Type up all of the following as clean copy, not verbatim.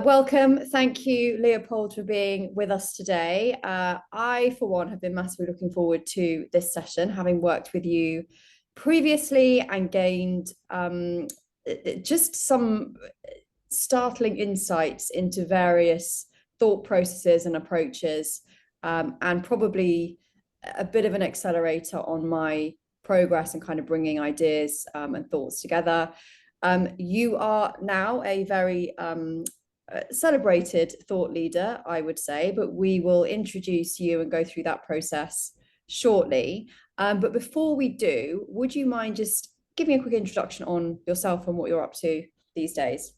Welcome. Thank you, Leopold, for being with us today. I, for one, have been massively looking forward to this session, having worked with you previously and gained just some startling insights into various thought processes and approaches, and probably a bit of an accelerator on my progress and kind of bringing ideas and thoughts together. You are now a very celebrated thought leader, I would say, but we will introduce you and go through that process shortly. But before we do, would you mind just giving a quick introduction on yourself and what you're up to these days?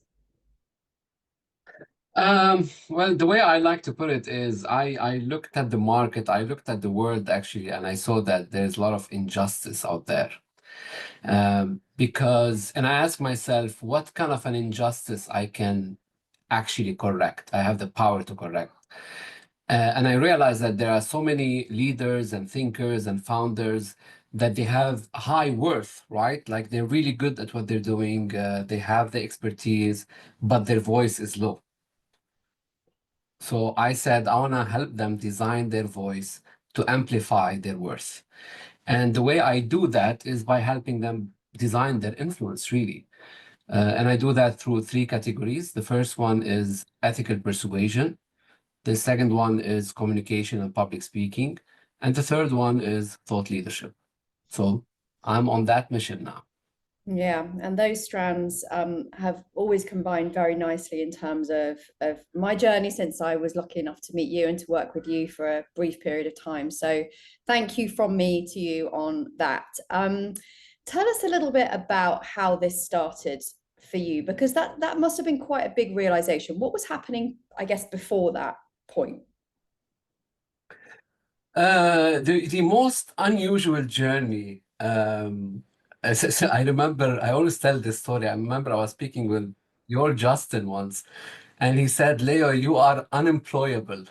Well, the way I like to put it is I looked at the market, I looked at the world actually, and I saw that there's a lot of injustice out there. And I asked myself, what kind of an injustice I can actually correct? I have the power to correct. And I realized that there are so many leaders and thinkers and founders that they have high worth, right? Like they're really good at what they're doing, they have the expertise, but their voice is low. So I said, I want to help them design their voice to amplify their worth. And the way I do that is by helping them design their influence, really. And I do that through three categories. The first one is ethical persuasion. The second one is communication and public speaking. And the third one is thought leadership. So I'm on that mission now. Yeah, and those strands have always combined very nicely in terms of my journey since I was lucky enough to meet you and to work with you for a brief period of time. So thank you from me to you on that. Tell us a little bit about how this started for you, because that must have been quite a big realization. What was happening, I guess, before that point? The most unusual journey. So I remember, I always tell this story. I remember I was speaking with your Justin once, and he said, Leo, you are unemployable.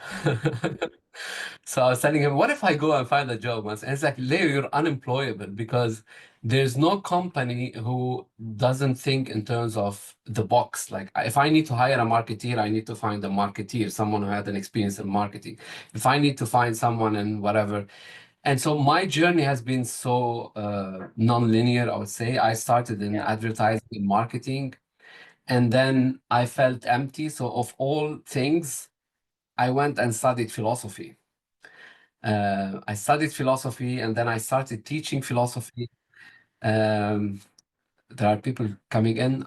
So I was telling him, what if I go and find a job once? And it's like, Leo, you're unemployable because there's no company who doesn't think in terms of the box. Like if I need to hire a marketeer, I need to find a marketeer, someone who had an experience in marketing. If I need to find someone in whatever. And so my journey has been so non-linear, I would say. I started in Yeah. advertising and marketing, and then I felt empty. So of all things, I went and studied philosophy. I studied philosophy, and then I started teaching philosophy. Um, there are people coming in.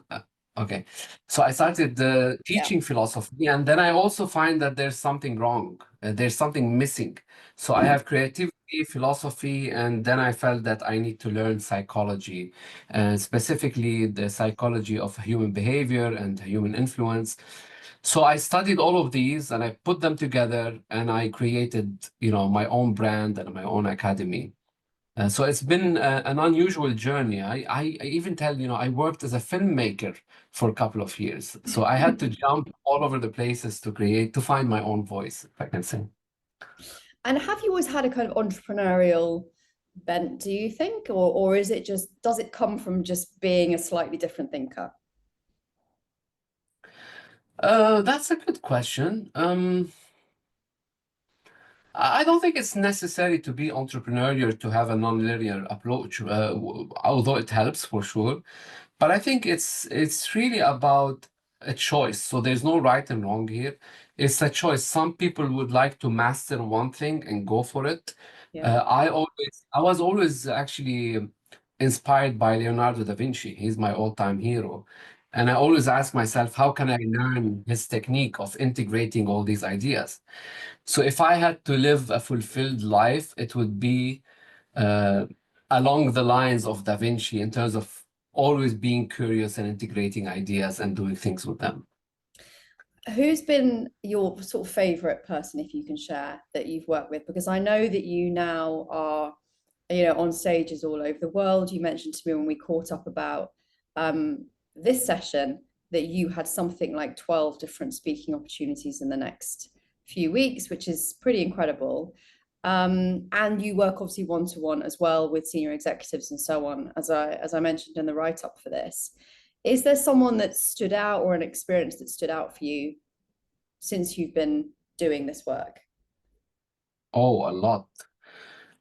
Okay. So I started Yeah. teaching philosophy, and then I also find that there's something wrong. There's something missing. So I have creativity, philosophy, and then I felt that I need to learn psychology, specifically the psychology of human behavior and human influence. So I studied all of these and I put them together and I created, my own brand and my own academy. So it's been an unusual journey. I even tell, I worked as a filmmaker for a couple of years. So I had to jump all over the places to find my own voice, if I can say. And have you always had a kind of entrepreneurial bent, do you think? Or is it just, does it come from just being a slightly different thinker? That's a good question. I don't think it's necessary to be entrepreneurial to have a non-linear approach, although it helps for sure. But I think it's really about a choice. So there's no right and wrong here. It's a choice. Some people would like to master one thing and go for it. Yeah. I was always actually inspired by Leonardo da Vinci. He's my all-time hero. And I always ask myself, how can I learn his technique of integrating all these ideas? So if I had to live a fulfilled life, it would be uh, along the lines of Da Vinci in terms of always being curious and integrating ideas and doing things with them. Who's been your sort of favorite person, if you can share, that you've worked with? Because I know that you now are, on stages all over the world. You mentioned to me when we caught up about this session that you had something like 12 different speaking opportunities in the next few weeks, which is pretty incredible. And you work obviously one-to-one as well with senior executives and so on, as I mentioned in the write-up for this. Is there someone that stood out or an experience that stood out for you since you've been doing this work? Oh, a lot.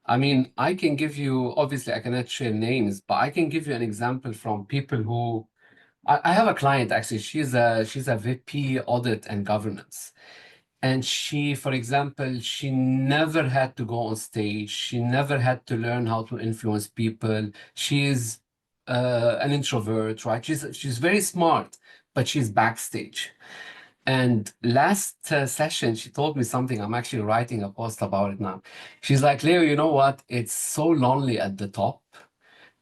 I mean, I can give you, obviously, I cannot share names, but I can give you an example from people who I have a client actually. She's a VP audit and governance. And she, for example, she never had to go on stage. She never had to learn how to influence people. She's an introvert, right? She's very smart, but she's backstage. And last session, she told me something. I'm actually writing a post about it now. She's like, Leo, you know what? It's so lonely at the top.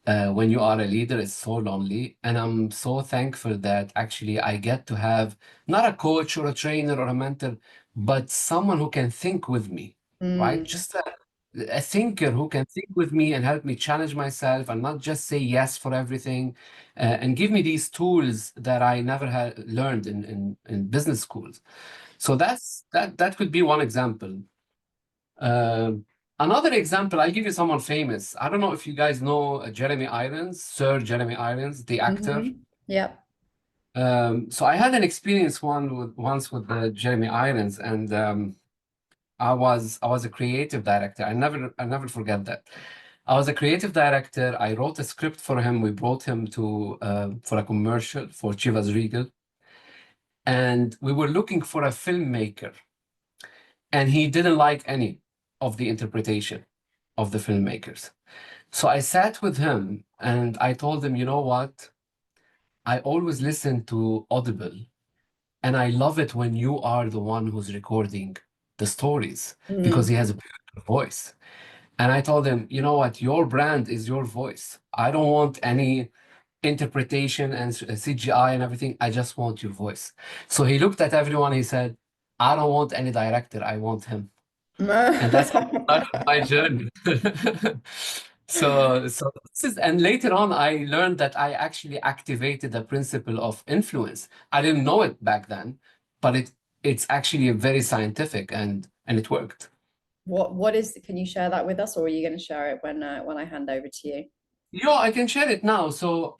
When you are a leader, it's so lonely. And I'm so thankful that actually I get to have not a coach or a trainer or a mentor, but someone who can think with me, right? Mm, Just a thinker who can think with me and help me challenge myself and not just say yes for everything, and give me these tools that I never had learned in business schools. So that could be one example. Another example, I'll give you someone famous. I don't know if you guys know Jeremy Irons, Sir Jeremy Irons, the actor. Yep. So I had an experience once with Jeremy Irons, and I was a creative director. I never forget that. I was a creative director. I wrote a script for him. We brought him to for a commercial for Chivas Regal, and we were looking for a filmmaker, and he didn't like any of the interpretation of the filmmakers. So I sat with him and I told him, you know what? I always listen to Audible, and I love it when you are the one who's recording the stories because Mm, he has a beautiful voice. And I told him, you know what? Your brand is your voice. I don't want any interpretation and CGI and everything. I just want your voice. So he looked at everyone. He said, I don't want any director. I want him. And that's how I started my journey. So this is, and later on, I learned that I actually activated the principle of influence. I didn't know it back then, but it's actually very scientific and it worked. what is, can you share that with us, or are you going to share it when I hand over to you? Yeah, I can share it now. So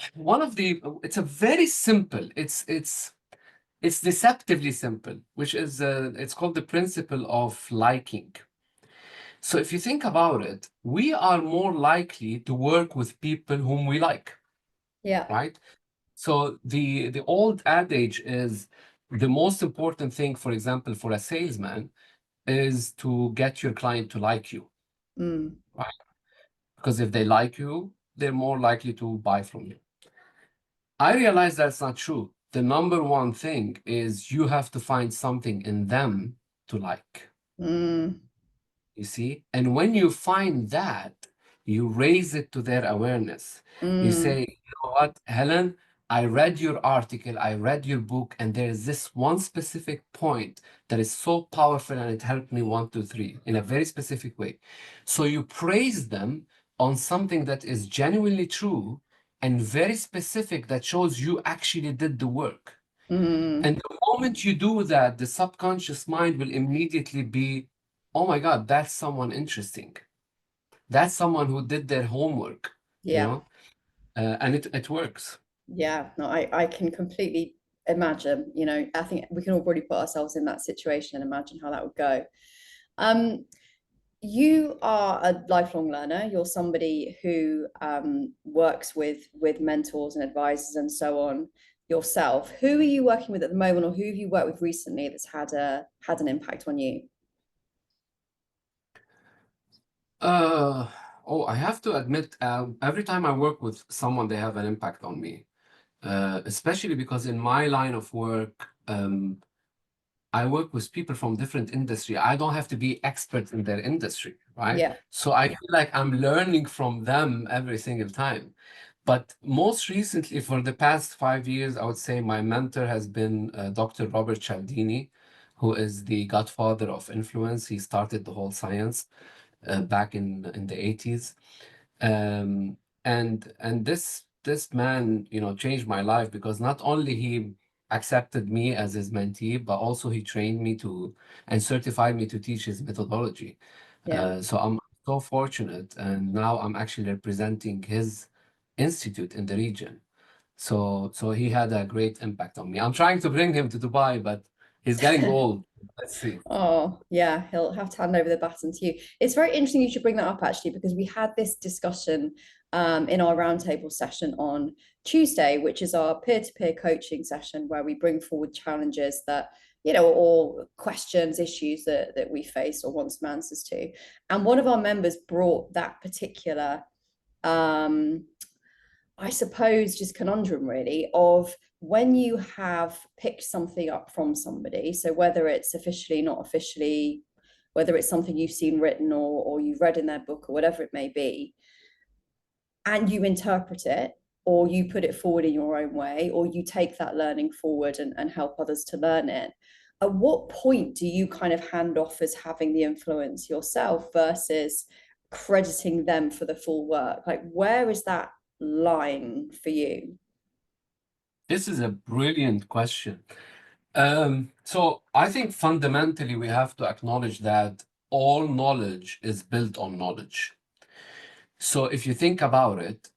it's a very simple, it's deceptively simple, which is it's called the principle of liking. So if you think about it, we are more likely to work with people whom we like, Yeah. right? So the old adage is the most important thing, for example, for a salesman is to get your client to like you, Mm, right? Because if they like you, they're more likely to buy from you. I realize that's not true. The number one thing is you have to find something in them to like. mm, You see? And when you find that, you raise it to their awareness. You say, mm, you know what, Helen, I read your article, I read your book, and there is this one specific point that is so powerful and it helped me one, two, three in a very specific way. So you praise them on something that is genuinely true and very specific that shows you actually did the work. mm. And the moment you do that, the subconscious mind will immediately be, oh my God, that's someone interesting. That's someone who did their homework, you Yeah. know, and it works. Yeah. No, I can completely imagine, I think we can all probably put ourselves in that situation and imagine how that would go. Um, you are a lifelong learner. You're somebody who works with mentors and advisors and so on yourself. Who are you working with at the moment, or who have you worked with recently that's had an impact on you? Uh, oh, I have to admit, every time I work with someone, they have an impact on me, especially because in my line of work, I work with people from different industry. I don't have to be expert in their industry, right? Yeah. So I feel like I'm learning from them every single time. But most recently, for the past 5 years, I would say my mentor has been Dr. Robert Cialdini, who is the godfather of influence. He started the whole science back in the 80s. And this man, changed my life because not only he accepted me as his mentee, but also he trained me to and certified me to teach his methodology. Yeah. So I'm so fortunate, and now I'm actually representing his institute in the region. So he had a great impact on me. I'm trying to bring him to Dubai, but he's getting old. Let's see. Oh, yeah, he'll have to hand over the baton to you. It's very interesting you should bring that up actually, because we had this discussion in our roundtable session on Tuesday, which is our peer-to-peer coaching session where we bring forward challenges that, or questions, issues that we face or want some answers to. And one of our members brought that particular I suppose, just conundrum really of when you have picked something up from somebody, so whether it's officially, not officially, whether it's something you've seen written or you've read in their book or whatever it may be, and you interpret it or you put it forward in your own way, or you take that learning forward and help others to learn it. At what point do you kind of hand off as having the influence yourself versus crediting them for the full work? Like, where is that line for you? This is a brilliant question. So I think fundamentally we have to acknowledge that all knowledge is built on knowledge. So if you think about it,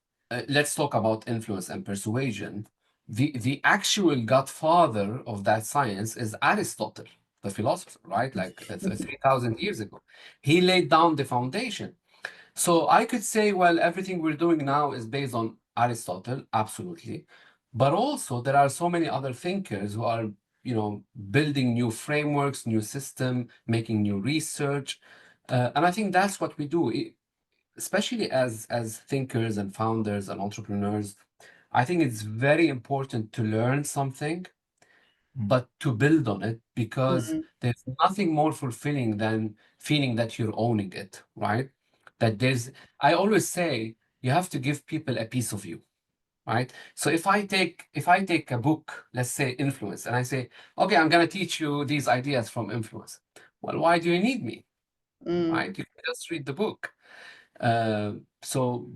let's talk about influence and persuasion. The actual godfather of that science is Aristotle, the philosopher, right? Like 3,000 years ago. He laid down the foundation. So I could say, well, everything we're doing now is based on Aristotle, absolutely. But also there are so many other thinkers who are, building new frameworks, new system, making new research. And I think that's what we do, especially as thinkers and founders and entrepreneurs. I think it's very important to learn something, but to build on it, because Mm, there's nothing more fulfilling than feeling that you're owning it, right? That I always say you have to give people a piece of you, right? So if I take a book, let's say influence, and I say, okay, I'm going to teach you these ideas from influence. Well, why do you need me, mm, right? You can just read the book. Uh, so,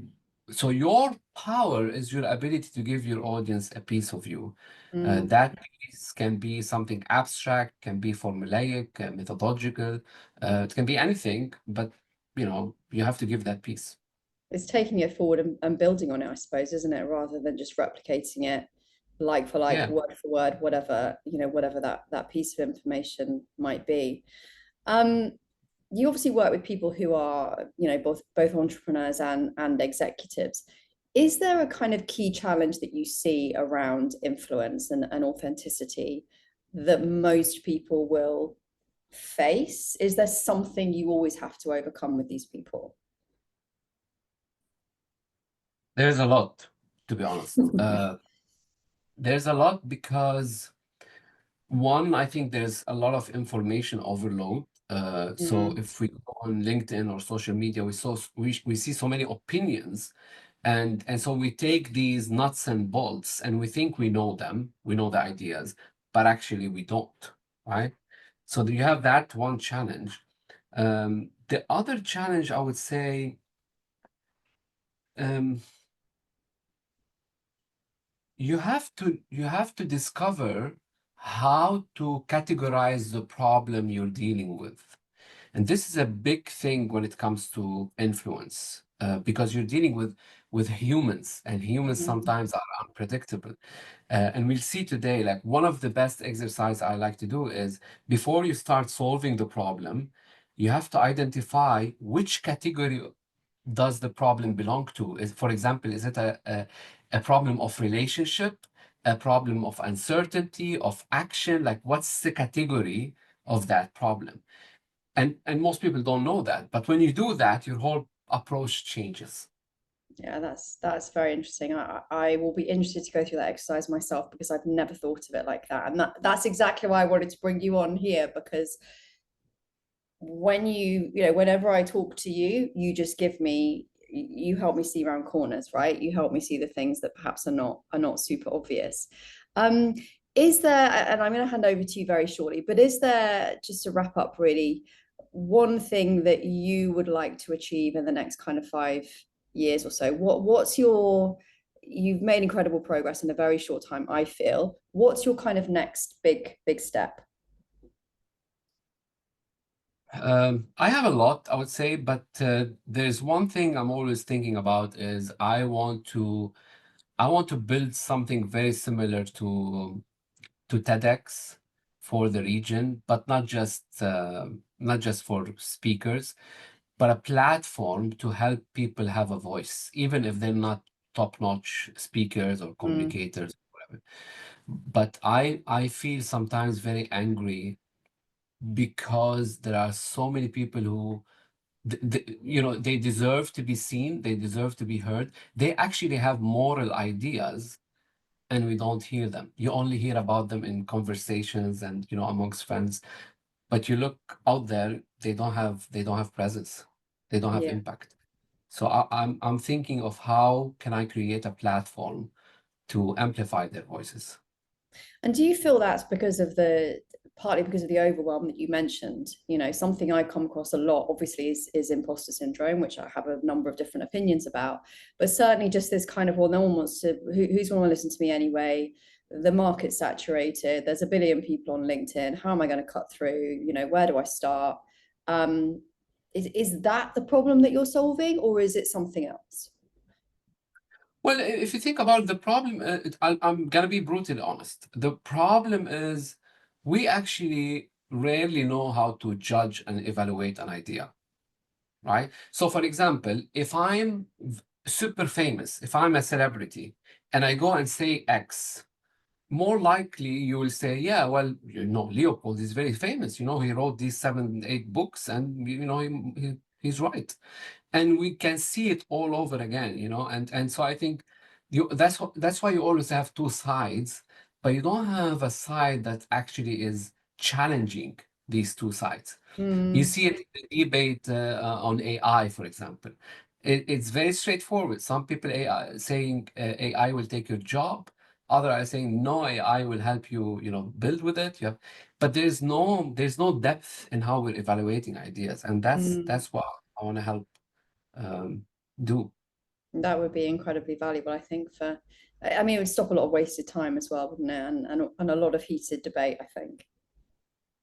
so your power is your ability to give your audience a piece of you. mm. That piece can be something abstract, can be formulaic, methodological. It can be anything, but you have to give that piece. It's taking it forward and building on it, I suppose, isn't it? Rather than just replicating it like for like, Yeah. word for word, whatever that piece of information might be. You obviously work with people who are, both entrepreneurs and executives. Is there a kind of key challenge that you see around influence and authenticity that most people will face? Is there something you always have to overcome with these people? There's a lot, to be honest. There's a lot because one, I think there's a lot of information overload. So Mm, if we go on LinkedIn or social media, we see so many opinions, and so we take these nuts and bolts and we think we know them, we know the ideas, but actually we don't, right? So you have that one challenge. The other challenge, I would say, um, you have to discover how to categorize the problem you're dealing with. And this is a big thing when it comes to influence, because you're dealing with humans, and humans mm, sometimes are unpredictable. And we'll see today, like one of the best exercise I like to do is before you start solving the problem, you have to identify which category does the problem belong to. For example, is it a problem of relationship, a problem of uncertainty, of action? Like, what's the category of that problem? And most people don't know that. But when you do that, your whole approach changes. yeah, that's very interesting. I will be interested to go through that exercise myself because I've never thought of it like that. And that's exactly why I wanted to bring you on here, because when whenever I talk to you, you help me see around corners, right? You help me see the things that perhaps are not super obvious. Um, is there, and I'm going to hand over to you very shortly, but is there, just to wrap up really, one thing that you would like to achieve in the next kind of 5 years or so? You've made incredible progress in a very short time, I feel. What's your kind of next big step? I have a lot, I would say, but there's one thing I'm always thinking about is I want to build something very similar to TEDx for the region, but not just for speakers, but a platform to help people have a voice, even if they're not top-notch speakers or communicators, whatever. But I feel sometimes very angry because there are so many people who they deserve to be seen, they deserve to be heard. They actually have moral ideas, and we don't hear them. You only hear about them in conversations and amongst friends. But you look out there, they don't have presence, they don't have Yeah. impact. So I'm thinking of how can I create a platform to amplify their voices. And do you feel that's partly because of the overwhelm that you mentioned? Something I come across a lot, obviously, is imposter syndrome, which I have a number of different opinions about. But certainly just this kind of, well, no one wants to, who's going to listen to me anyway? The market's saturated. There's a billion people on LinkedIn. How am I going to cut through? Where do I start? Um, is that the problem that you're solving, or is it something else? Well, if you think about the problem, I'm gonna be brutally honest. The problem is we actually rarely know how to judge and evaluate an idea, right? So, for example, if I'm super famous, if I'm a celebrity, and I go and say X, more likely you will say, yeah, well, Leopold is very famous. He wrote these 7, 8 books, and he's right. And we can see it all over again, and so I think that's why you always have two sides, but you don't have a side that actually is challenging these two sides. You Mm, see it in the debate on AI, for example. It's very straightforward. Some people saying AI will take your job. Others are saying no, AI will help you, build with it. But there's no depth in how we're evaluating ideas, and that's mm. that's what I want to help um, do. That would be incredibly valuable, I think, I mean, it would stop a lot of wasted time as well, wouldn't it? And a lot of heated debate, I think.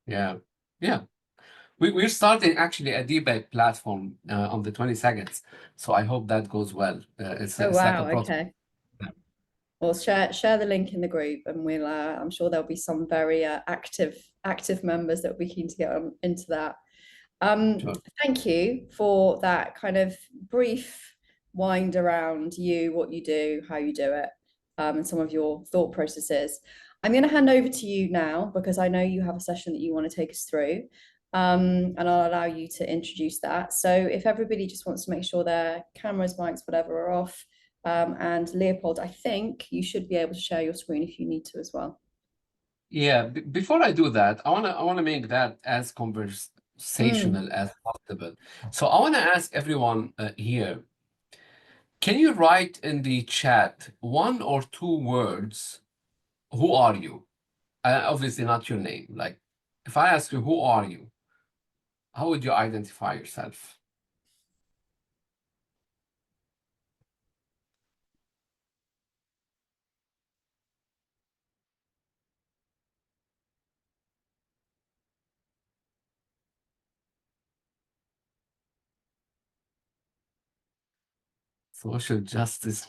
Yeah, yeah. We're starting actually a debate platform on the 22nd, so I hope that goes well. It's Oh, it's like a wow. protocol. Okay. Well, share the link in the group, and I'm sure there'll be some very active members that will be keen to get into that. Um, Sure. Thank you for that kind of brief wind around you, what you do, how you do it, and some of your thought processes. I'm going to hand over to you now because I know you have a session that you want to take us through, and I'll allow you to introduce that. So if everybody just wants to make sure their cameras, mics, whatever are off, and Leopold, I think you should be able to share your screen if you need to as well. Yeah, before I do that, I wanna make that as Mm. conversational as possible. So I wanna ask everyone here, can you write in the chat 1 or 2 words? Who are you? Obviously not your name. Like, if I ask you, who are you? How would you identify yourself? Social justice.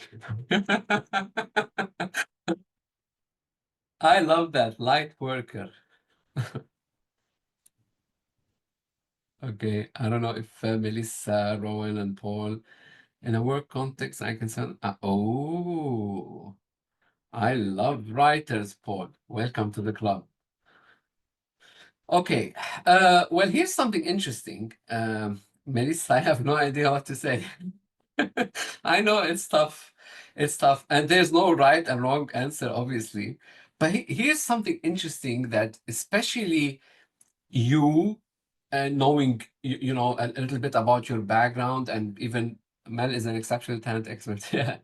I love that. Light worker. Okay, I don't know if Melissa, Rowan, and Paul, in a work context, I can send. Oh, I love writers, Paul. Welcome to the club. Okay, well, here's something interesting. Melissa, I have no idea what to say. I know it's tough. It's tough. And there's no right and wrong answer, obviously. But here's something interesting that especially you knowing a little bit about your background, and even Mel is an exceptional talent expert. Yeah.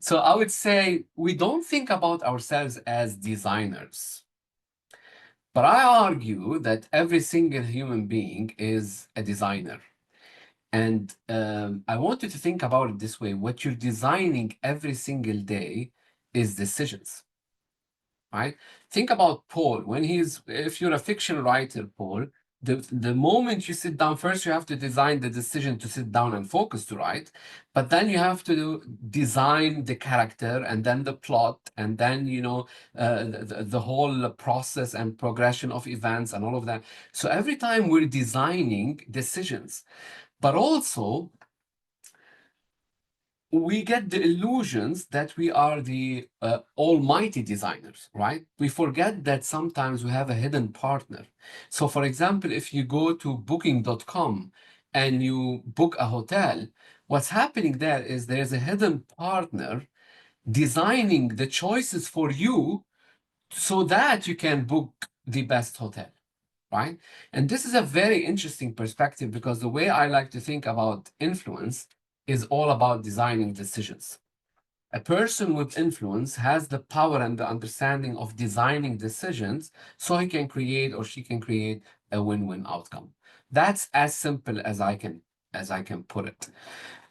So I would say we don't think about ourselves as designers, but I argue that every single human being is a designer. And I want you to think about it this way: what you're designing every single day is decisions, right? Think about Paul. If you're a fiction writer, Paul, the moment you sit down, first you have to design the decision to sit down and focus to write, but then you have to design the character and then the plot and then the whole process and progression of events and all of that. So every time we're designing decisions, but also we get the illusions that we are the almighty designers, right? We forget that sometimes we have a hidden partner. So for example, if you go to booking.com and you book a hotel, what's happening there is there's a hidden partner designing the choices for you so that you can book the best hotel, right? And this is a very interesting perspective because the way I like to think about influence is all about designing decisions. A person with influence has the power and the understanding of designing decisions so he can create or she can create a win-win outcome. That's as simple as I can put it.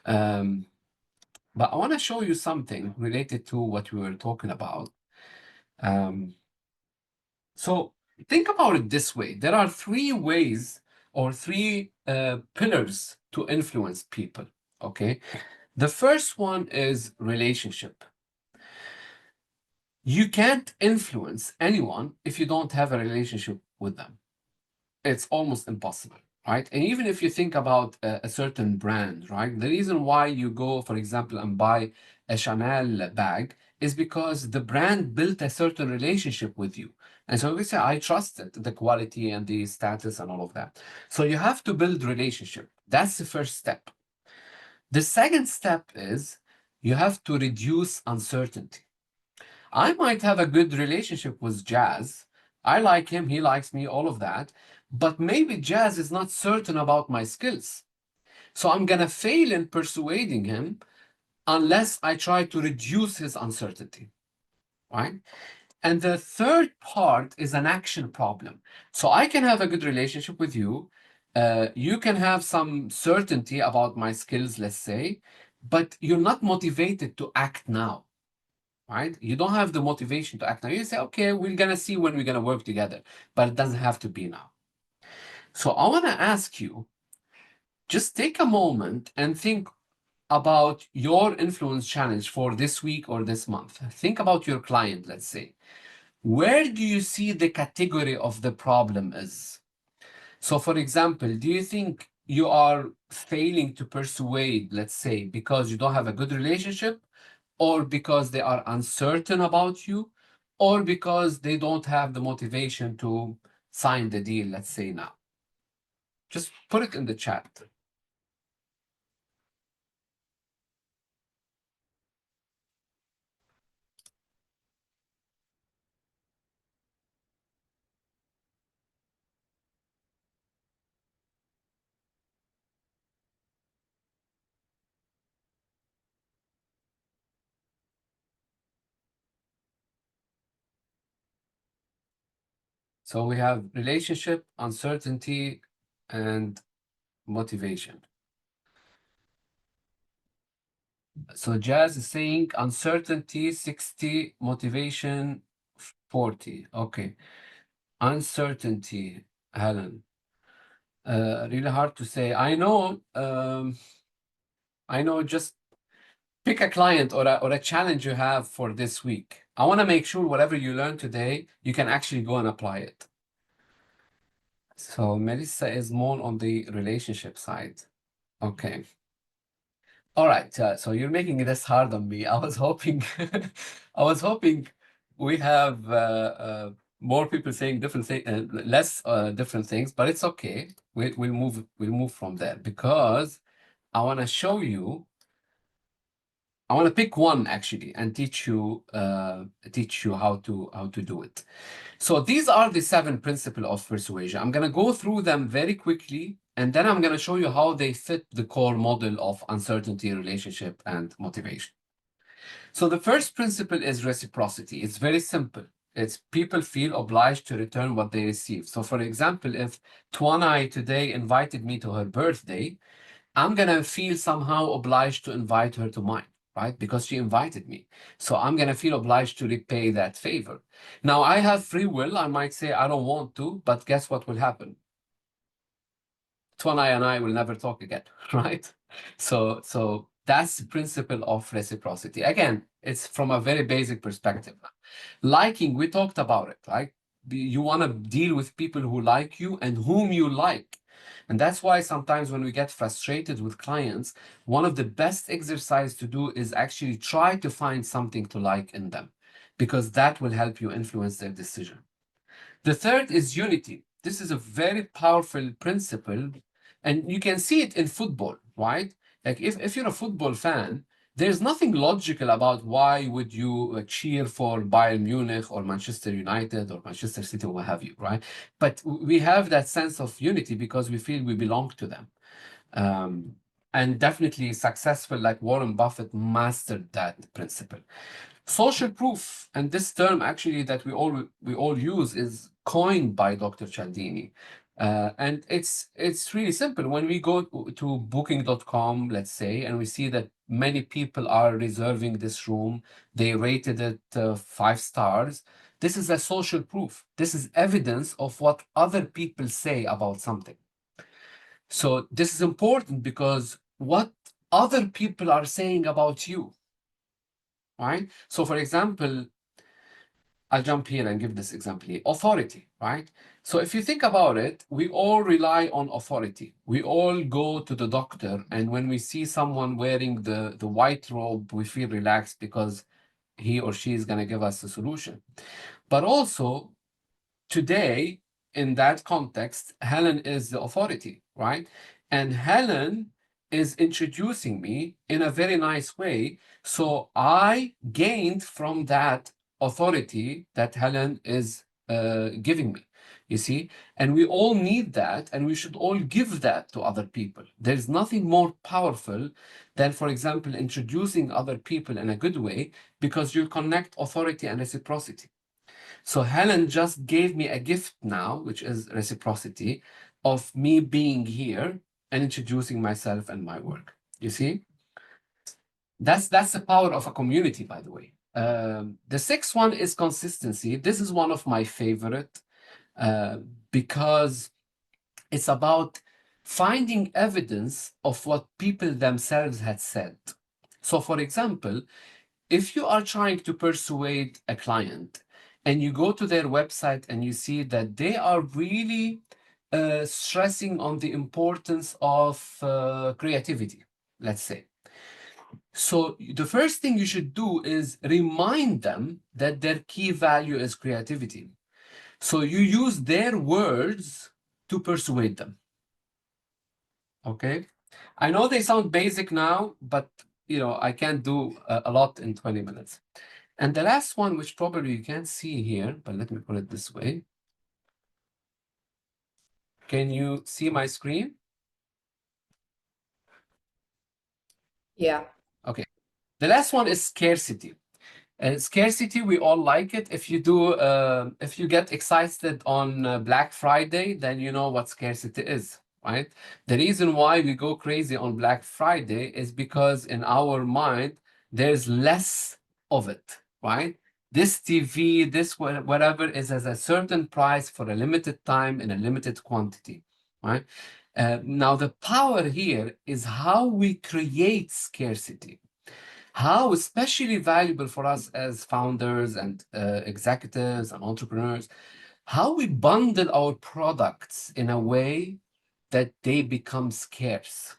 But I want to show you something related to what we were talking about. So think about it this way. There are three ways or three pillars to influence people, okay? The first one is relationship. You can't influence anyone if you don't have a relationship with them. It's almost impossible, right? And even if you think about a certain brand, right? The reason why you go, for example, and buy a Chanel bag is because the brand built a certain relationship with you. And so we say, I trust it, the quality and the status and all of that. So you have to build relationship. That's the first step. The second step is you have to reduce uncertainty. I might have a good relationship with Jazz. I like him, he likes me, all of that. But maybe Jazz is not certain about my skills. So I'm going to fail in persuading him unless I try to reduce his uncertainty, right? And the third part is an action problem. So I can have a good relationship with you. You can have some certainty about my skills, let's say, but you're not motivated to act now, right? You don't have the motivation to act now. You say, okay, we're going to see when we're going to work together, but it doesn't have to be now. So I want to ask you, just take a moment and think about your influence challenge for this week or this month. Think about your client, let's say. Where do you see the category of the problem is? So, for example, do you think you are failing to persuade, let's say, because you don't have a good relationship, or because they are uncertain about you, or because they don't have the motivation to sign the deal, let's say now? Just put it in the chat. So we have relationship, uncertainty, and motivation. So Jazz is saying uncertainty 60, motivation 40. Okay. Uncertainty, Helen. Really hard to say. I know, just pick a client or a challenge you have for this week. I want to make sure whatever you learn today, you can actually go and apply it. So Melissa is more on the relationship side. Okay. All right. So you're making this hard on me. I was hoping, I was hoping we have more people saying different things, less different things, but it's okay. We'll move from there because I want to show you. I want to pick one actually and teach you how to do it. So these are the 7 principles of persuasion. I'm going to go through them very quickly, and then I'm going to show you how they fit the core model of uncertainty, relationship, and motivation. So the first principle is reciprocity. It's very simple. It's people feel obliged to return what they receive. So for example, if Twanai today invited me to her birthday, I'm going to feel somehow obliged to invite her to mine, right? Because she invited me. So I'm going to feel obliged to repay that favor. Now, I have free will. I might say, I don't want to, but guess what will happen? Tuanai and I will never talk again, right? So that's the principle of reciprocity. Again, it's from a very basic perspective. Liking, we talked about it, right? You want to deal with people who like you and whom you like. And that's why sometimes when we get frustrated with clients, one of the best exercise to do is actually try to find something to like in them, because that will help you influence their decision. The third is unity. This is a very powerful principle, and you can see it in football, right? Like if you're a football fan, there's nothing logical about why would you cheer for Bayern Munich or Manchester United or Manchester City or what have you, right? But we have that sense of unity because we feel we belong to them. And definitely successful, like Warren Buffett mastered that principle. Social proof, and this term actually that we all use is coined by Dr. Cialdini. And it's really simple. When we go to booking.com, let's say, and we see that many people are reserving this room, they rated it 5 stars. This is a social proof. This is evidence of what other people say about something. So this is important because what other people are saying about you, right? So for example, I'll jump here and give this example here. Authority, right? So if you think about it, we all rely on authority. We all go to the doctor, and when we see someone wearing the white robe, we feel relaxed because he or she is going to give us a solution. But also, today, in that context, Helen is the authority, right? And Helen is introducing me in a very nice way. So I gained from that authority that Helen is giving me, you see? And we all need that, and we should all give that to other people. There's nothing more powerful than, for example, introducing other people in a good way, because you connect authority and reciprocity. So Helen just gave me a gift now, which is reciprocity, of me being here and introducing myself and my work. You see? That's the power of a community, by the way. The sixth one is consistency. This is one of my favorite because it's about finding evidence of what people themselves had said. So, for example, if you are trying to persuade a client and you go to their website and you see that they are really stressing on the importance of creativity, let's say. So the first thing you should do is remind them that their key value is creativity. So you use their words to persuade them. Okay? I know they sound basic now, but I can't do a lot in 20 minutes. And the last one, which probably you can't see here, but let me put it this way. Can you see my screen? Yeah. Okay. The last one is scarcity. And scarcity, we all like it. If you get excited on Black Friday, then you know what scarcity is, right? The reason why we go crazy on Black Friday is because in our mind, there's less of it, right? This TV, this whatever is at a certain price for a limited time in a limited quantity, right? Now, the power here is how we create scarcity. How especially valuable for us as founders and executives and entrepreneurs, how we bundle our products in a way that they become scarce,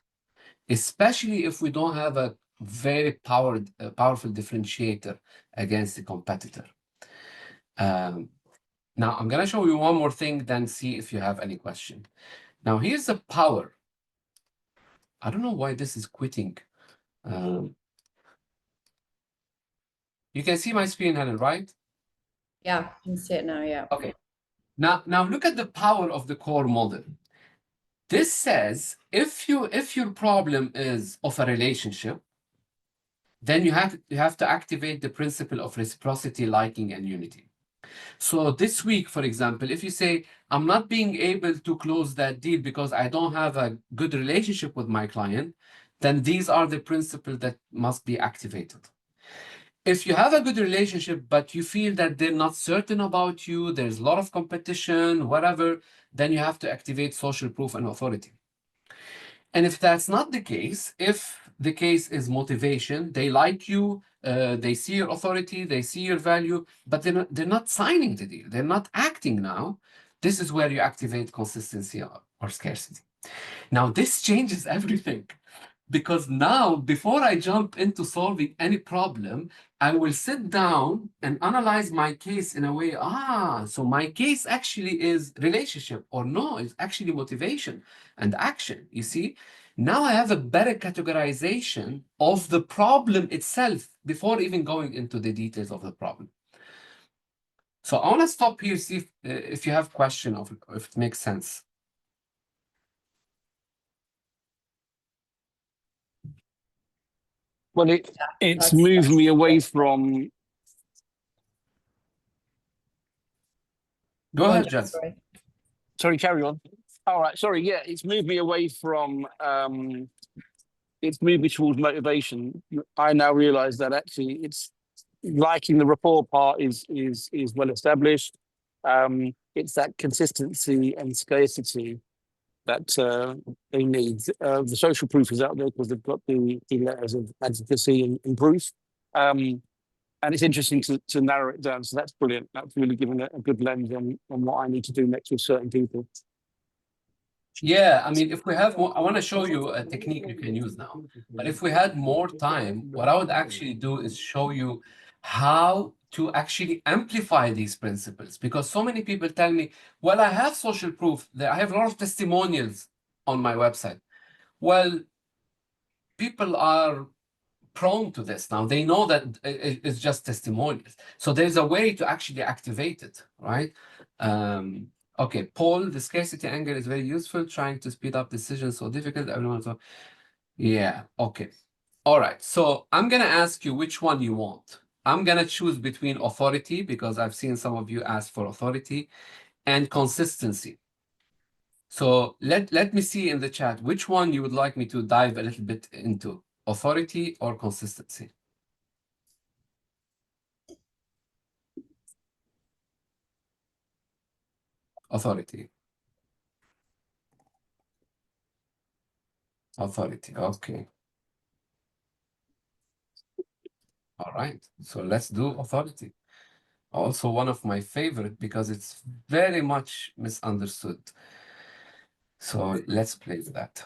especially if we don't have a very powerful differentiator against the competitor. Now, I'm going to show you one more thing, then see if you have any question. Now, here's the power. I don't know why this is quitting. You can see my screen, Helen, right? Yeah, I can see it now. Yeah. Okay. Now look at the power of the core model. This says if your problem is of a relationship, then you have to activate the principle of reciprocity, liking, and unity. So this week, for example, if you say, I'm not being able to close that deal because I don't have a good relationship with my client, then these are the principles that must be activated. If you have a good relationship, but you feel that they're not certain about you, there's a lot of competition, whatever, then you have to activate social proof and authority. And if that's not the case, if the case is motivation, they like you, they see your authority, they see your value, but they're not signing the deal, they're not acting now. This is where you activate consistency or scarcity. Now, this changes everything. Because now, before I jump into solving any problem, I will sit down and analyze my case in a way, so my case actually is relationship, or no, it's actually motivation and action. You see, now I have a better categorization of the problem itself before even going into the details of the problem. So I want to stop here, see if you have question of if it makes sense. Well, it's moved me away from. Go ahead, Jess. Sorry, carry on. All right, sorry. Yeah, it's moved me away from. It's moved me towards motivation. I now realize that actually, it's liking the rapport part is well established. It's that consistency and scarcity that they need. The social proof is out there because they've got the letters of advocacy and proof. And it's interesting to narrow it down. So that's brilliant. That's really given a good lens on what I need to do next with certain people. Yeah, I mean, if we have more, I want to show you a technique you can use now. But if we had more time, what I would actually do is show you how to actually amplify these principles. Because so many people tell me, well, I have social proof, that I have a lot of testimonials on my website. Well, people are prone to this now. They know that it's just testimonials. So there's a way to actually activate it, right? Okay, Paul, the scarcity angle is very useful. Trying to speed up decisions so difficult. Everyone, yeah, okay. All right, so I'm gonna ask you which one you want. I'm gonna choose between authority, because I've seen some of you ask for authority, and consistency. So let me see in the chat which one you would like me to dive a little bit into, authority or consistency. Authority. Authority, okay. All right, so let's do authority. Also one of my favorite because it's very much misunderstood. So let's play with that.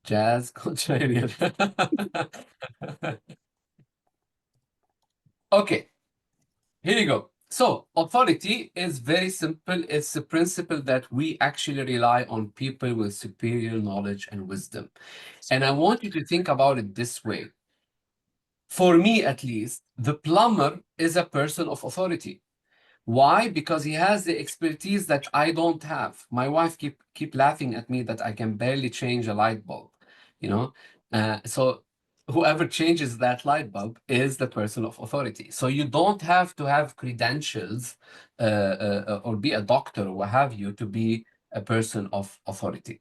Jazz contrarian. Okay, here you go. So authority is very simple. It's a principle that we actually rely on people with superior knowledge and wisdom. And I want you to think about it this way. For me, at least, the plumber is a person of authority. Why? Because he has the expertise that I don't have. My wife keep laughing at me that I can barely change a light bulb, you know? So whoever changes that light bulb is the person of authority. So you don't have to have credentials or be a doctor or what have you to be a person of authority.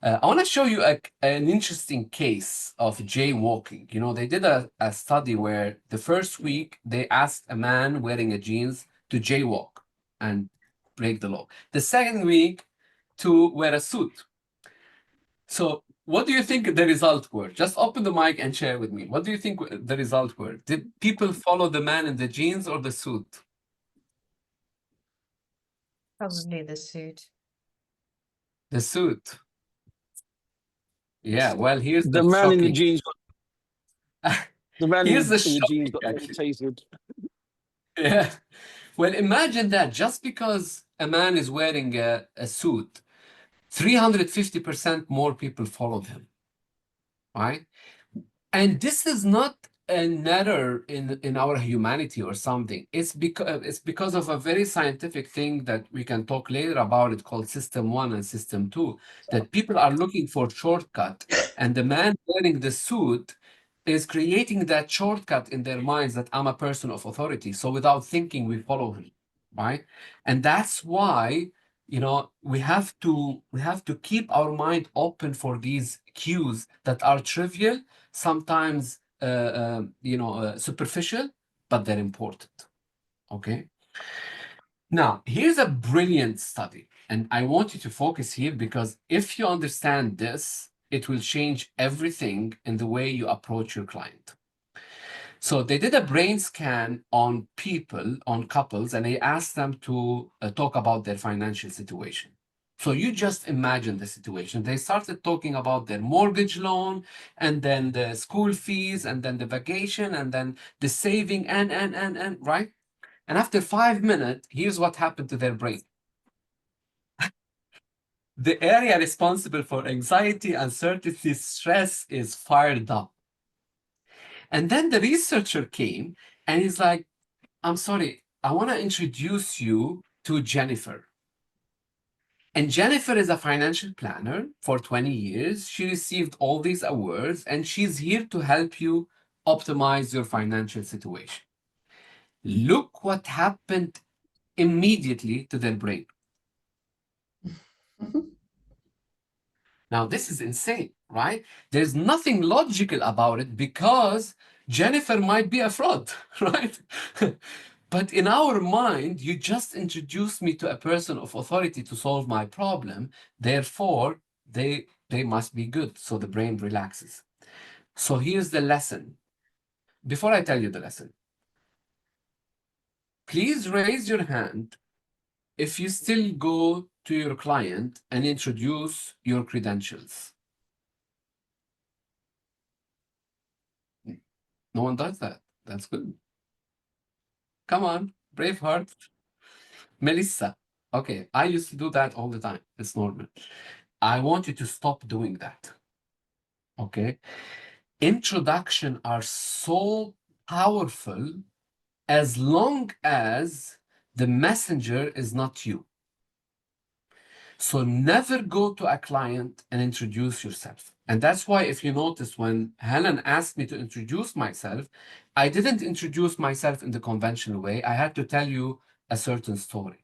I want to show you an interesting case of jaywalking. You know, they did a study where the first week they asked a man wearing a jeans to jaywalk and break the law. The second week to wear a suit. So what do you think the result were? Just open the mic and share with me. What do you think the result were? Did people follow the man in the jeans or the suit? Probably the suit. The suit. Yeah, well, here's The the man in the shocking. jeans. The man Here's the in the jeans shocking, got actually. tasered. Yeah. Well, imagine that just because a man is wearing a suit, 350% more people followed him, right? And this is not an error in our humanity or something. It's because of a very scientific thing that we can talk later about it called system 1 and system 2, that people are looking for shortcut, and the man wearing the suit is creating that shortcut in their minds that I'm a person of authority. So without thinking, we follow him, right? And that's why, you know, we have to keep our mind open for these cues that are trivial, sometimes superficial, but they're important. Okay. Now, here's a brilliant study, and I want you to focus here because if you understand this, it will change everything in the way you approach your client. So they did a brain scan on people, on couples, and they asked them to talk about their financial situation. So you just imagine the situation. They started talking about their mortgage loan, and then the school fees, and then the vacation, and then the saving, and, right? And after 5 minutes, here's what happened to their brain. The area responsible for anxiety, uncertainty, stress is fired up. And then the researcher came and he's like, I'm sorry, I want to introduce you to Jennifer. And Jennifer is a financial planner for 20 years. She received all these awards, and she's here to help you optimize your financial situation. Look what happened immediately to their brain. Now, this is insane, right? There's nothing logical about it because Jennifer might be a fraud, right? But in our mind, you just introduced me to a person of authority to solve my problem. Therefore, they must be good. So the brain relaxes. So here's the lesson. Before I tell you the lesson, please raise your hand if you still go to your client and introduce your credentials. No one does that. That's good. Come on, brave heart. Melissa. Okay, I used to do that all the time. It's normal. I want you to stop doing that. Okay? Introduction are so powerful as long as the messenger is not you. So never go to a client and introduce yourself. And that's why, if you notice, when Helen asked me to introduce myself, I didn't introduce myself in the conventional way. I had to tell you a certain story.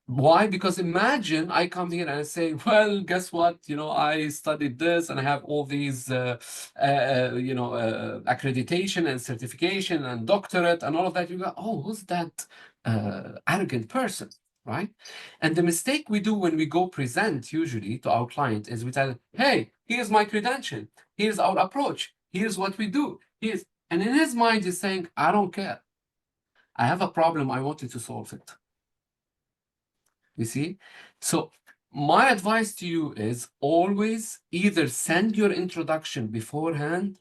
Why? Because imagine I come here and I say, well, guess what? I studied this and I have all these, accreditation and certification and doctorate and all of that. You go, oh, who's that arrogant person, right? And the mistake we do when we go present usually to our client is we tell, hey, here's my credential. Here's our approach. Here's what we do. And in his mind, he's saying, I don't care. I have a problem. I want you to solve it. You see? So my advice to you is always either send your introduction beforehand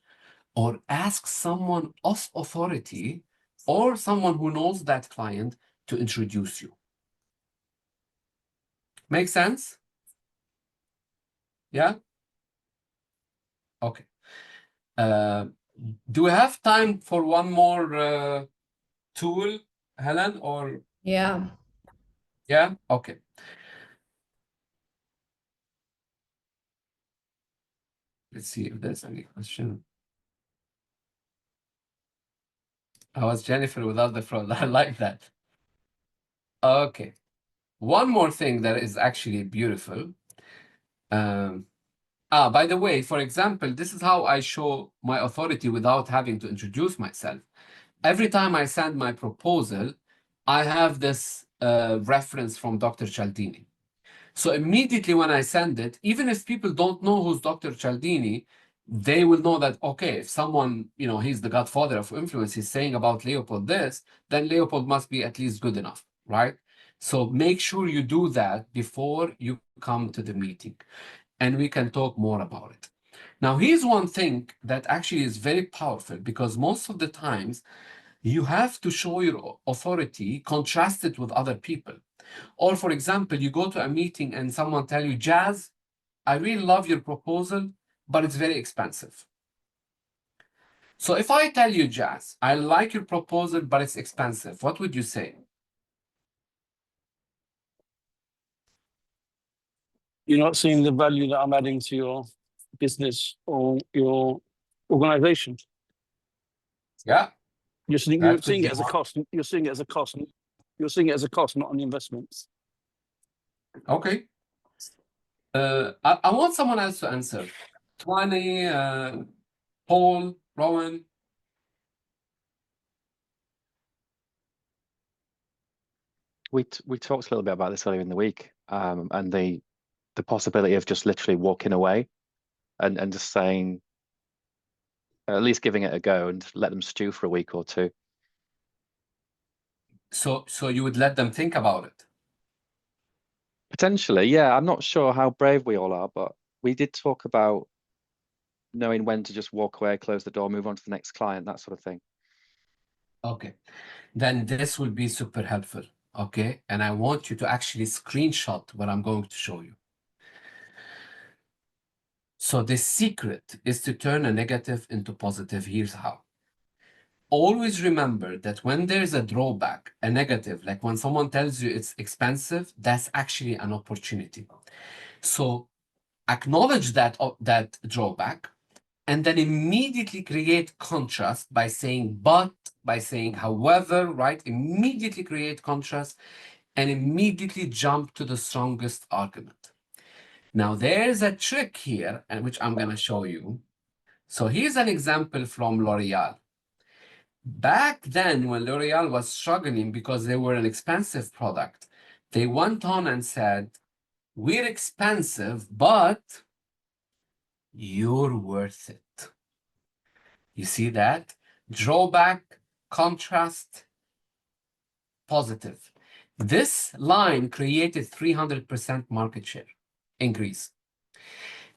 or ask someone of authority or someone who knows that client to introduce you. Make sense? Yeah? Okay. Do we have time for one more tool, Helen? Or Yeah. yeah? Okay. Let's see if there's any question. I was Jennifer without the front. I like that. Okay. One more thing that is actually beautiful. By the way, for example, this is how I show my authority without having to introduce myself. Every time I send my proposal, I have this reference from Dr. Cialdini. So immediately when I send it, even if people don't know who's Dr. Cialdini, they will know that, okay, if someone, he's the godfather of influence, he's saying about Leopold this, then Leopold must be at least good enough, right? So make sure you do that before you come to the meeting, and we can talk more about it. Now, here's one thing that actually is very powerful, because most of the times you have to show your authority contrasted with other people. Or, for example, you go to a meeting and someone tell you, Jazz, I really love your proposal, but it's very expensive. So if I tell you, Jazz, I like your proposal, but it's expensive, what would you say? You're not seeing the value that I'm adding to your business or your organization. Yeah, You're seeing that could it be as a one. cost. You're seeing it as a cost. You're seeing it as a cost, not an investment. Okay. I want someone else to answer. 20, Paul, Rowan. we talked a little bit about this earlier in the week, and the possibility of just literally walking away and just saying, at least giving it a go and let them stew for a week or two. So you would let them think about it? Potentially, yeah. I'm not sure how brave we all are, but we did talk about knowing when to just walk away, close the door, move on to the next client, that sort of thing. Okay, then this will be super helpful. Okay, and I want you to actually screenshot what I'm going to show you. So the secret is to turn a negative into positive. Here's how. Always remember that when there's a drawback, a negative, like when someone tells you it's expensive, that's actually an opportunity. So acknowledge that drawback, and then immediately create contrast by saying but, by saying however, right? Immediately create contrast and immediately jump to the strongest argument. Now, there's a trick here, and which I'm going to show you. So here's an example from L'Oreal. Back then, when L'Oreal was struggling because they were an expensive product, they went on and said, we're expensive, but you're worth it. You see that? Drawback, contrast, positive. This line created 300% market share increase.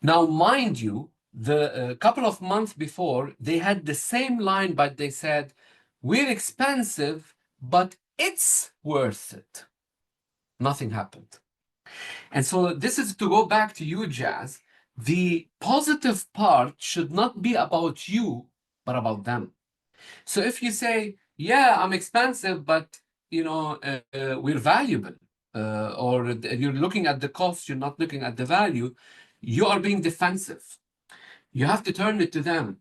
Now, mind you, the couple of months before, they had the same line, but they said, we're expensive, but it's worth it. Nothing happened. And so this is to go back to you, Jazz. The positive part should not be about you, but about them. So if you say, yeah, I'm expensive, but we're valuable, or you're looking at the cost, you're not looking at the value, you are being defensive. You have to turn it to them.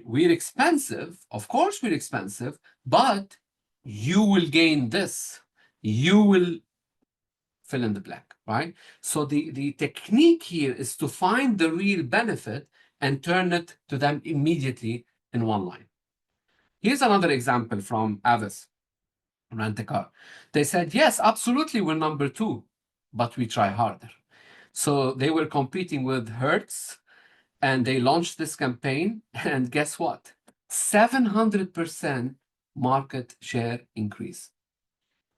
We're expensive, of course we're expensive, but you will gain this. You will fill in the blank, right? So the technique here is to find the real benefit and turn it to them immediately in one line. Here's another example from Avis, Rent-A-Car. They said, yes, absolutely, we're number 2, but we try harder. So they were competing with Hertz, and they launched this campaign, and guess what? 700% market share increase.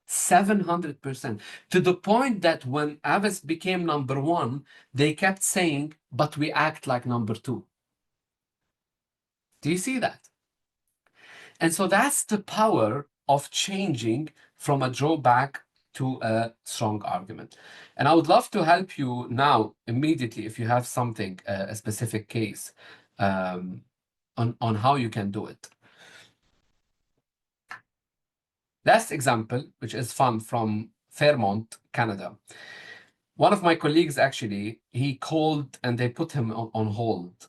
700%. To the point that when Avis became number 1, they kept saying, but we act like number 2. Do you see that? And so that's the power of changing from a drawback to a strong argument. And I would love to help you now, immediately, if you have something, a specific case, on how you can do it. Last example, which is fun, from Fairmont, Canada. One of my colleagues, actually, he called and they put him on hold.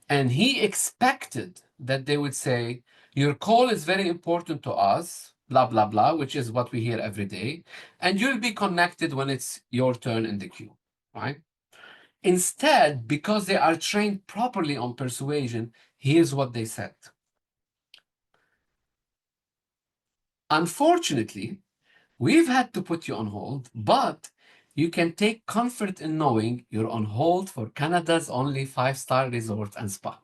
And he expected that they would say, your call is very important to us, blah, blah, blah, which is what we hear every day. And you'll be connected when it's your turn in the queue, right? Instead, because they are trained properly on persuasion, here's what they said. Unfortunately, we've had to put you on hold, but you can take comfort in knowing you're on hold for Canada's only 5-star resort and spa.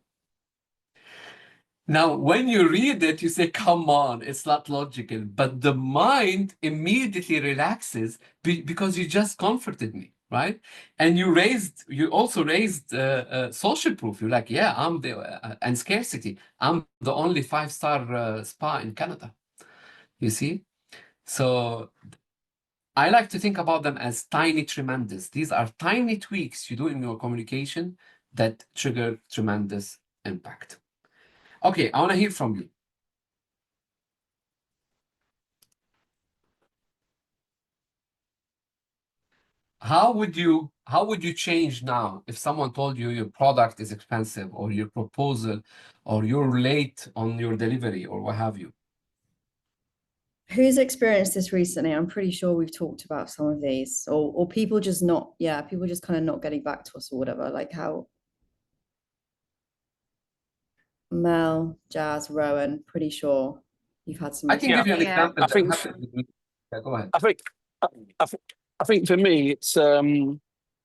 Now, when you read it, you say, come on, it's not logical. But the mind immediately relaxes because you just comforted me, right? And you also raised social proof. You're like, yeah, I'm the, and scarcity. I'm the only 5-star spa in Canada. You see? So I like to think about them as tiny tremendous. These are tiny tweaks you do in your communication that trigger tremendous impact. Okay, I want to hear from you. How would you change now if someone told you your product is expensive, or your proposal, or you're late on your delivery, or what have you? Who's experienced this recently? I'm pretty sure we've talked about some of these, or people just not, people just kind of not getting back to us or whatever. Like how Mel, Jazz, Rowan, pretty sure you've had some. I can give you an Yeah. example. I think that happened with me. Yeah, go ahead. I think, I, th- I think for me, it's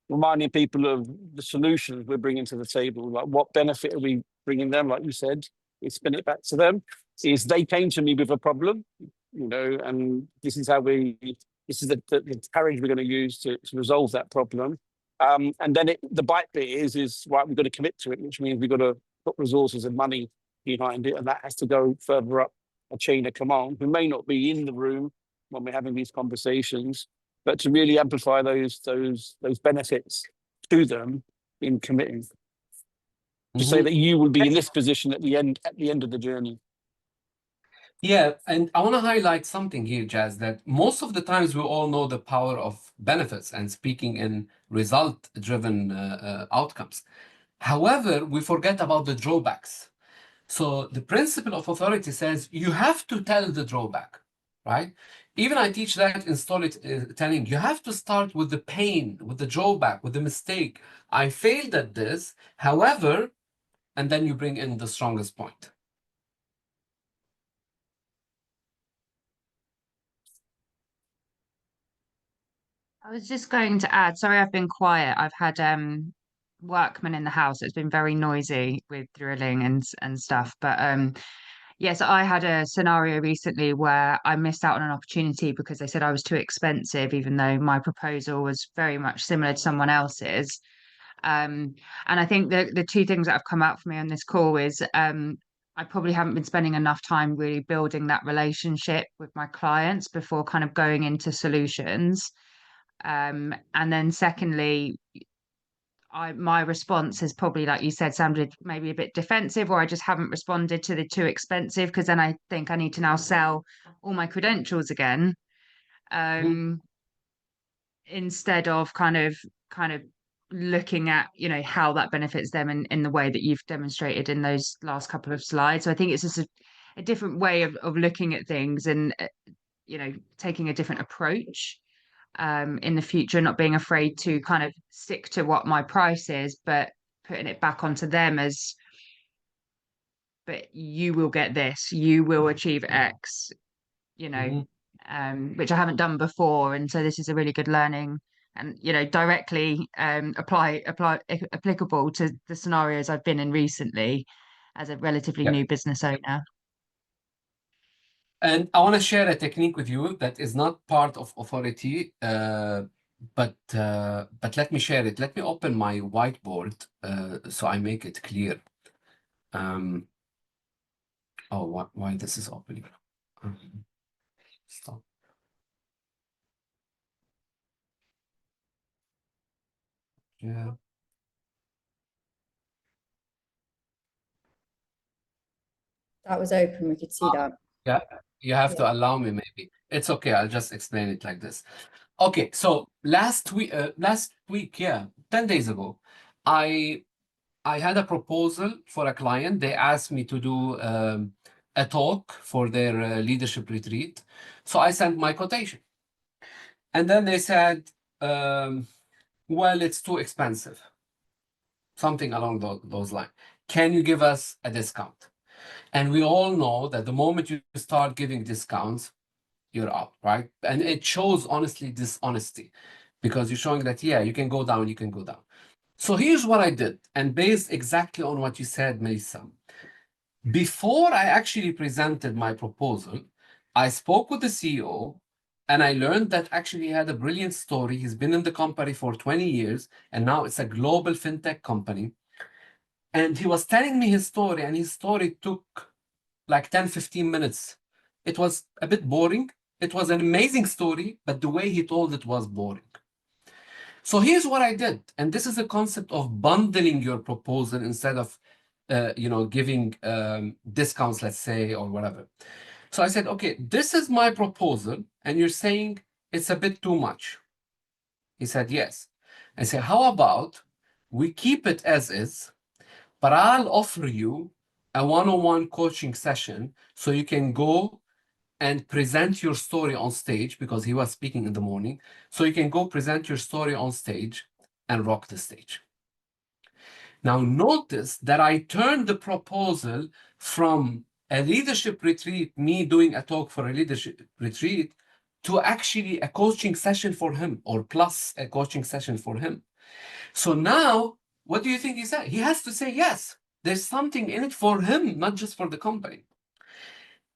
reminding people of the solutions we're bringing to the table. Like, what benefit are we bringing them? Like you said, we spin it back to them. Is they came to me with a problem, and this is how this is the courage we're going to use to resolve that problem. And then the bite bit is right. We've got to commit to it, which means we've got to put resources and money behind it, and that has to go further up a chain of command. We may not be in the room when we're having these conversations, but to really amplify those benefits to them in committing. To say that you will be in this position at the end of the journey. Yeah, and I want to highlight something here, Jazz, that most of the times we all know the power of benefits and speaking in result-driven outcomes. However, we forget about the drawbacks. So the principle of authority says you have to tell the drawback, right? Even I teach that in storytelling. You have to start with the pain, with the drawback, with the mistake. I failed at this, however, and then you bring in the strongest point. I was just going to add, sorry, I've been quiet. I've had workmen in the house. It's been very noisy with drilling and stuff. But yes, I had a scenario recently where I missed out on an opportunity because they said I was too expensive, even though my proposal was very much similar to someone else's. And I think the two things that have come out for me on this call is I probably haven't been spending enough time really building that relationship with my clients before kind of going into solutions. And then secondly, my response is probably, like you said, sounded maybe a bit defensive, or I just haven't responded to the too expensive, because then I think I need to now sell all my credentials again. Instead of kind of looking at how that benefits them in the way that you've demonstrated in those last couple of slides. So I think it's just a different way of looking at things, and taking a different approach in the future, not being afraid to kind of stick to what my price is, but putting it back onto them as, but you will get this, you will achieve X, which I haven't done before. And so this is a really good learning, and directly applicable to the scenarios I've been in recently as a relatively new business owner. And I want to share a technique with you that is not part of authority, but let me share it. Let me open my whiteboard so I make it clear. Why this is opening? Stop. Yeah. That was open. We could see that. Yeah, you have to allow me, maybe. It's okay. I'll just explain it like this. Okay, so last week, 10 days ago, I had a proposal for a client. They asked me to do a talk for their leadership retreat. So I sent my quotation. And then they said, well, it's too expensive. Something along those lines. Can you give us a discount? And we all know that the moment you start giving discounts, you're out, right? And it shows, honestly, dishonesty, because you're showing that, yeah, you can go down, you can go down. So here's what I did, and based exactly on what you said, Melissa. Before I actually presented my proposal, I spoke with the CEO, and I learned that actually he had a brilliant story. He's been in the company for 20 years, and now it's a global fintech company. And he was telling me his story, and his story took like 10, 15 minutes. It was a bit boring. It was an amazing story, but the way he told it was boring. So here's what I did. And this is a concept of bundling your proposal instead of giving discounts, let's say, or whatever. So I said, okay, this is my proposal, and you're saying it's a bit too much. He said, yes. I said, how about we keep it as is, but I'll offer you a one-on-one coaching session so you can go and present your story on stage, because he was speaking in the morning. So you can go present your story on stage and rock the stage. Now notice that I turned the proposal from a leadership retreat, me doing a talk for a leadership retreat, to actually a coaching session for him, or plus a coaching session for him. So now, what do you think he said? He has to say yes. There's something in it for him, not just for the company.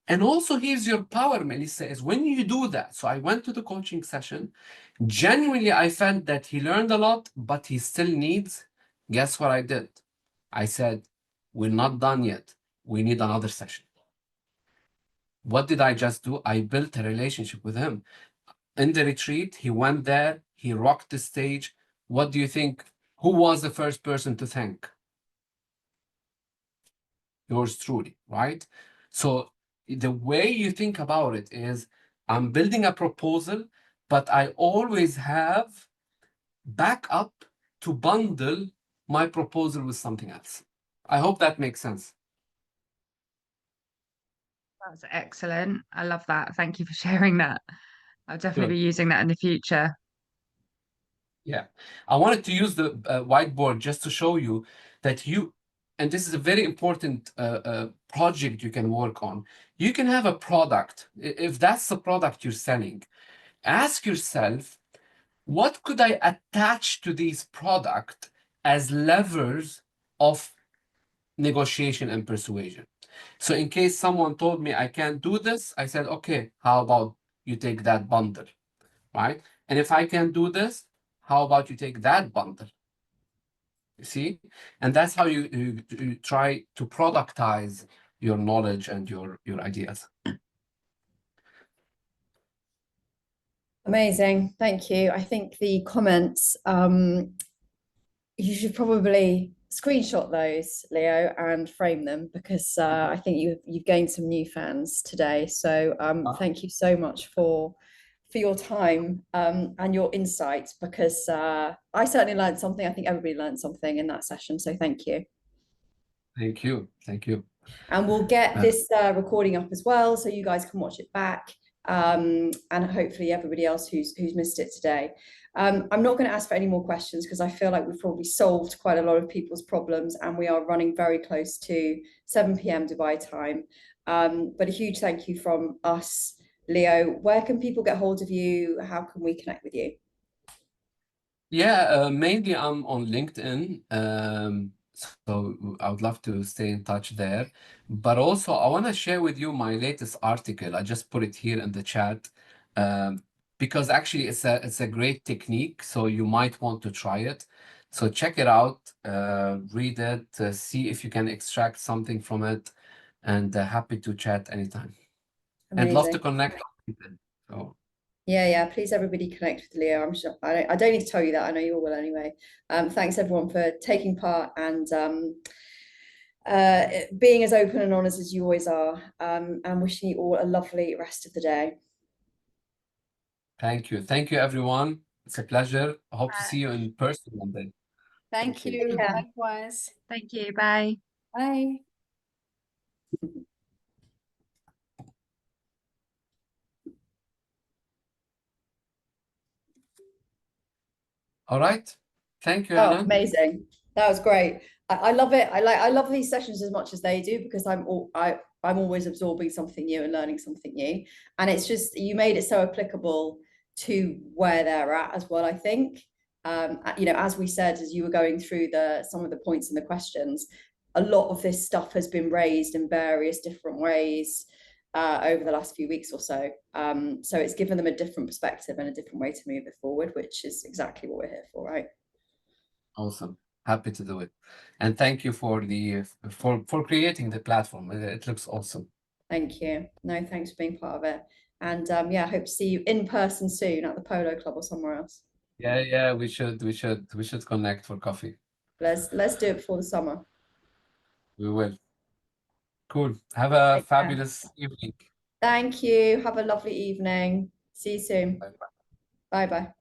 And also, here's your power, Melissa, is when you do that. So I went to the coaching session. Genuinely, I felt that he learned a lot, but he still needs. Guess what I did? I said, we're not done yet. We need another session. What did I just do? I built a relationship with him. In the retreat, he went there, he rocked the stage. What do you think? Who was the first person to thank? Yours truly, right? So the way you think about it is, I'm building a proposal, but I always have backup to bundle my proposal with something else. I hope that makes sense. That's excellent. I love that. Thank you for sharing that. I'll definitely Good. be using that in the future. Yeah, I wanted to use the whiteboard just to show you that and this is a very important project you can work on. You can have a product. If that's the product you're selling, ask yourself, what could I attach to this product as levers of negotiation and persuasion? So in case someone told me I can't do this, I said, okay, how about you take that bundle, right? And if I can do this, how about you take that bundle? You see? And that's how you try to productize your knowledge and your ideas. Amazing. Thank you. I think the comments, you should probably screenshot those, Leo, and frame them, because I think you've gained some new fans today. So thank you so much for your time and your insights, because I certainly learned something. I think everybody learned something in that session. So thank you. Thank you. Thank you. And we'll get this recording up as well, so you guys can watch it back, and hopefully everybody else who's missed it today. I'm not going to ask for any more questions, because I feel like we've probably solved quite a lot of people's problems, and we are running very close to 7 p.m. Dubai time. But a huge thank you from us, Leo. Where can people get hold of you? How can we connect with you? Yeah, mainly I'm on LinkedIn. So I would love to stay in touch there. But also, I want to share with you my latest article. I just put it here in the chat, because actually it's a great technique. So you might want to try it. So check it out, read it, see if you can extract something from it, and happy to chat anytime. And love to Amazing. connect. So. Yeah, please everybody connect with Leo. I'm sure I don't need to tell you that. I know you all will anyway. Thanks everyone for taking part and being as open and honest as you always are, and wishing you all a lovely rest of the day. Thank you. Thank you, everyone. It's a pleasure. I hope to see you in person one day. Thank you. Yeah. Likewise. Thank you. Bye. Bye. All right. Thank you, Oh, Anna. amazing. That was great. I love it. I love these sessions as much as they do, because I'm always absorbing something new and learning something new. And it's just, you made it so applicable to where they're at as well, I think. You know, as we said, as you were going through some of the points in the questions, a lot of this stuff has been raised in various different ways over the last few weeks or so. So it's given them a different perspective and a different way to move it forward, which is exactly what we're here for, right? Awesome. Happy to do it. And thank you for creating the platform. It looks awesome. Thank you. No, thanks for being part of it. And yeah, I hope to see you in person soon at the Polo Club or somewhere else. Yeah, we should connect for coffee. Let's do it before the summer. We will. Cool. Have a fabulous evening. Thank you. Have a lovely evening. See you soon. Bye-bye. Bye bye.